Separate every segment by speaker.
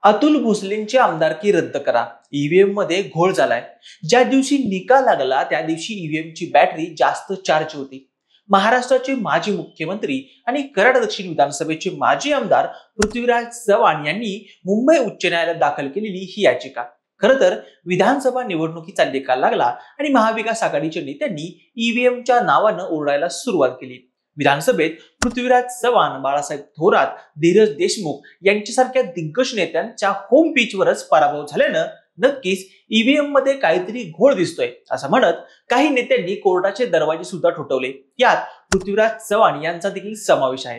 Speaker 1: अतुल भोसलेंची आमदारकी रद्द करा. ईव्हीएम मध्ये घोळ झालाय. ज्या दिवशी निकाल लागला त्या दिवशी ईव्हीएम ची बॅटरी जास्त चार्ज होती. महाराष्ट्राचे माजी मुख्यमंत्री आणि कराड दक्षिण विधानसभेचे माजी आमदार पृथ्वीराज चव्हाण यांनी मुंबई उच्च न्यायालयात दाखल केलेली ही याचिका. खरं तर विधानसभा निवडणुकीचा निकाल लागला आणि महाविकास आघाडीच्या नेत्यांनी ईव्हीएमच्या नावानं ओरडायला सुरुवात केली. विधानसभेत पृथ्वीराज चव्हाण, बाळासाहेब थोरात, धीरज देशमुख यांच्यासारख्या दिग्गज नेत्यांच्या होम पिचवरच पराभव झाल्यानं नक्कीच ईव्हीएम मध्ये काहीतरी घोळ दिसतोय असं म्हणत काही नेत्यांनी कोर्टाचे दरवाजे सुद्धा ठोठवले. यात पृथ्वीराज चव्हाण यांचा देखील समावेश आहे.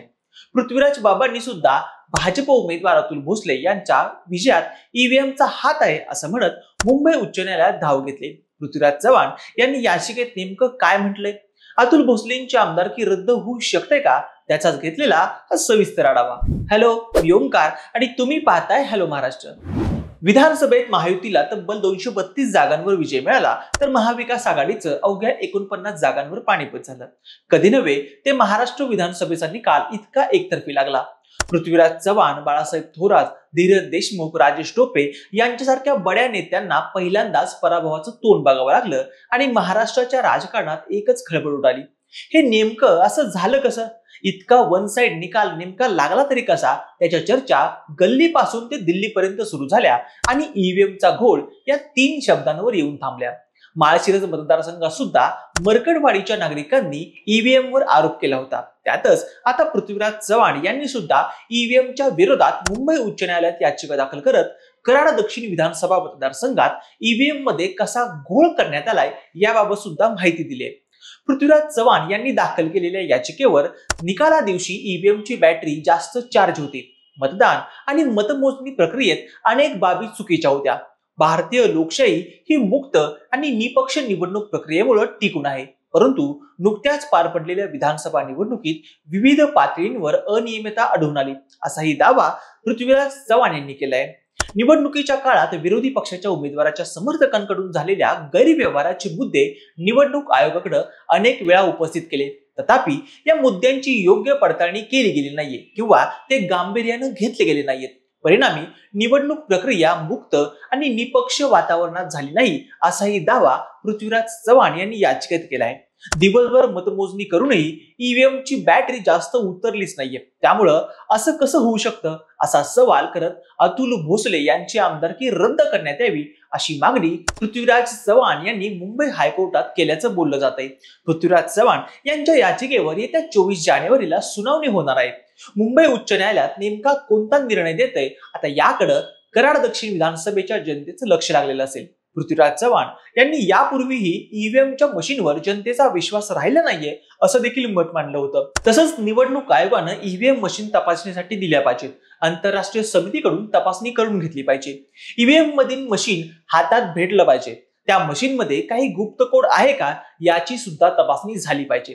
Speaker 1: पृथ्वीराज बाबांनी सुद्धा भाजप उमेदवार अतुल भोसले यांच्या विजयात ईव्हीएमचा हात आहे असं म्हणत मुंबई उच्च न्यायालयात धाव घेतली. पृथ्वीराज चव्हाण यांनी याचिकेत नेमकं काय म्हटलंय, अतुल भोसलेंची आमदारकी रद्द होऊ शकते का, त्याचाच घेतलेला हा सविस्तर आढावा. हॅलो, मी ओमकार आणि तुम्ही पाहताय हॅलो महाराष्ट्र. विधानसभेत महायुतीला तब्बल 232 जागांवर विजय मिळाला तर महाविकास आघाडीचं अवघ्या 49 जागांवर पाणीपत झालं. कधी नव्हे ते महाराष्ट्र विधानसभेचा निकाल इतका एकतर्फी लागला. पृथ्वीराज चव्हाण, बाळासाहेब थोरात, धीरज देशमुख, राजेश टोपे यांच्यासारख्या बड्या नेत्यांना पहिल्यांदाच पराभवाचं तोंड बघावं लागलं आणि महाराष्ट्राच्या राजकारणात एकच खळबळ उडाली. हे नेमकं असं झालं कसं? इतका वन साइड निकाल नेमका लागला तरी कसा? त्याच्या चर्चा गल्लीपासून ते दिल्लीपर्यंत सुरू झाल्या आणि ईव्हीएमचा घोळ या 3 शब्दांवर येऊन थांबल्या. माळशिरस मतदारसंघात सुद्धा मरकडवाडीच्या नागरिकांनी ईव्हीएम वर आरोप केला होता. त्यातच आता पृथ्वीराज चव्हाण यांनी सुद्धा ईव्हीएमच्या विरोधात मुंबई उच्च न्यायालयात याचिका दाखल करत कराड दक्षिण विधानसभा मतदारसंघात ईव्हीएम मध्ये कसा घोळ करण्यात आलाय याबाबत सुद्धा माहिती दिली आहे. पृथ्वीराज चव्हाण यांनी दाखल केलेल्या याचिकेवर निकाला दिवशी ईव्हीएमची बॅटरी जास्त चार्ज होती. मतदान आणि मतमोजणी प्रक्रियेत अनेक बाबी चुकीच्या होत्या. भारतीय लोकशाही ही मुक्त आणि निपक्ष निवडणूक प्रक्रियेमुळे टिकून आहे. परंतु नुकत्याच पार पडलेल्या विधानसभा निवडणुकीत विविध पातळींवर अनियमितता आढळून आली असाही दावा पृथ्वीराज चव्हाण यांनी केलाय. निवडणुकीच्या काळात विरोधी पक्षाच्या उमेदवाराच्या समर्थकांकडून झालेल्या गैरव्यवहाराचे मुद्दे निवडणूक आयोगाकडे अनेक वेळा उपस्थित केले. तथापि या मुद्द्यांची योग्य पडताळणी केली गेली नाहीये किंवा ते गांभीर्याने घेतले गेले नाहीत. परिणामी निवडणूक प्रक्रिया मुक्त आणि निपक्ष वातावरणात झाली नाही असाही दावा पृथ्वीराज चव्हाण यांनी याचिकेत केला आहे. दिवसभर मतमोजणी करूनही ईव्हीएमची बॅटरी जास्त उतरलीच नाहीये. त्यामुळं असं कसं होऊ शकतं असा सवाल करत अतुल भोसले यांची आमदारकी रद्द करण्यात यावी अशी मागणी पृथ्वीराज चव्हाण यांनी मुंबई हायकोर्टात केल्याचं बोललं जात आहे. पृथ्वीराज चव्हाण यांच्या याचिकेवर येत्या 24 जानेवारीला सुनावणी होणार आहे. मुंबई उच्च न्यायालयात नेमका कोणता निर्णय देतंय आता याकडे कराड दक्षिण विधानसभेच्या जनतेचं लक्ष लागलेलं असेल. पृथ्वीराज चव्हाण यांनी यापूर्वीही ईव्हीएमच्या मशीनवर जनतेचा विश्वास राहिला नाहीये असं देखील मत मांडलं होतं. तसंच निवडणूक आयोगानं ईव्हीएम मशीन तपासणीसाठी दिल्या पाहिजेत. आंतरराष्ट्रीय समितीकडून तपासणी करून घेतली पाहिजे. ईव्हीएम मधील मशीन हातात भेटलं पाहिजे. त्या मशीन मध्ये काही गुप्त कोड आहे का याची सुद्धा तपासणी झाली पाहिजे.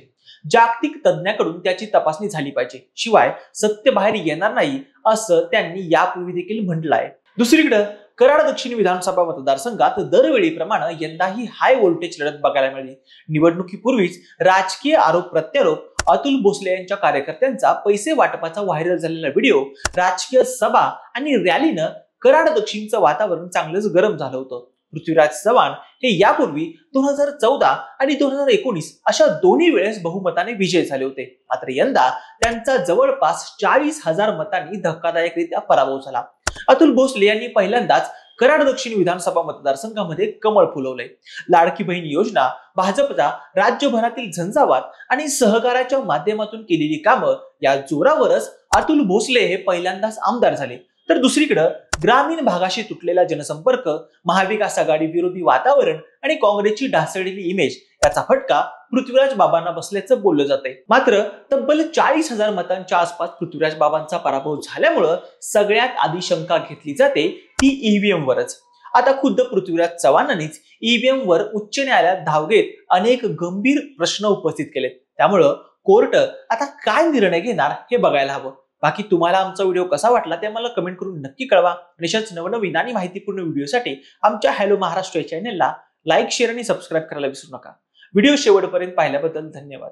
Speaker 1: जागतिक तज्ञाकडून त्याची तपासणी झाली पाहिजे. शिवाय सत्य बाहेर येणार नाही असं त्यांनी यापूर्वी देखील म्हटलं आहे. दुसरीकडे कराड दक्षिण विधानसभा मतदारसंघात दरवेळीप्रमाणे यंदाही हाय व्होल्टेज लढत बघायला मिळाली. निवडणुकीपूर्वीच राजकीय आरोप प्रत्यारोप, अतुल भोसले यांच्या कार्यकर्त्यांचा पैसे वाटपाचा व्हायरल झालेला व्हिडिओ, राजकीय सभा आणि रॅलीनं कराड दक्षिणचं वातावरण चांगलंच गरम झालं होतं. पृथ्वीराज चव्हाण हे यापूर्वी 2014 आणि 2019 अशा दोन्ही वेळेस बहुमताने विजय झाले होते. मात्र यंदा त्यांचा जवळपास 40,000 मतांनी धक्कादायकरित्या पराभव झाला. अतुल भोसले यांनी पहिल्यांदाच कराड दक्षिण विधानसभा मतदारसंघामध्ये कमळ फुलवलंय. लाडकी बहीण योजना, भाजपचा राज्यभरातील झंझावात आणि सहकाराच्या माध्यमातून केलेली कामं या जोरावरच अतुल भोसले हे पहिल्यांदाच आमदार झाले. तर दुसरीकडे ग्रामीण भागाशी तुटलेला जनसंपर्क, महाविकास आघाडी विरोधी वातावरण आणि काँग्रेसची ढासळलेली इमेज याचा फटका पृथ्वीराज बाबांना बसल्याचं बोललं जातंय. मात्र तब्बल 40,000 मतांच्या आसपास पृथ्वीराज बाबांचा पराभव झाल्यामुळं सगळ्यात आधी शंका घेतली जाते ती ईव्हीएम वरच. आता खुद्द पृथ्वीराज चव्हाणांनीच ईव्हीएम वर उच्च न्यायालयात धाव घेत अनेक गंभीर प्रश्न उपस्थित केलेत. त्यामुळं कोर्ट आता काय निर्णय घेणार हे बघायला हवं. बाकी तुम्हाला आमचा व्हिडिओ कसा वाटला ते मला कमेंट करून नक्की कळवा. अशाच नवनवीन आणि माहितीपूर्ण व्हिडिओसाठी आमच्या हॅलो महाराष्ट्र या चॅनलला लाईक, शेअर आणि सबस्क्राईब करायला विसरू नका. व्हिडिओ शेवटपर्यंत पाहिल्याबद्दल धन्यवाद.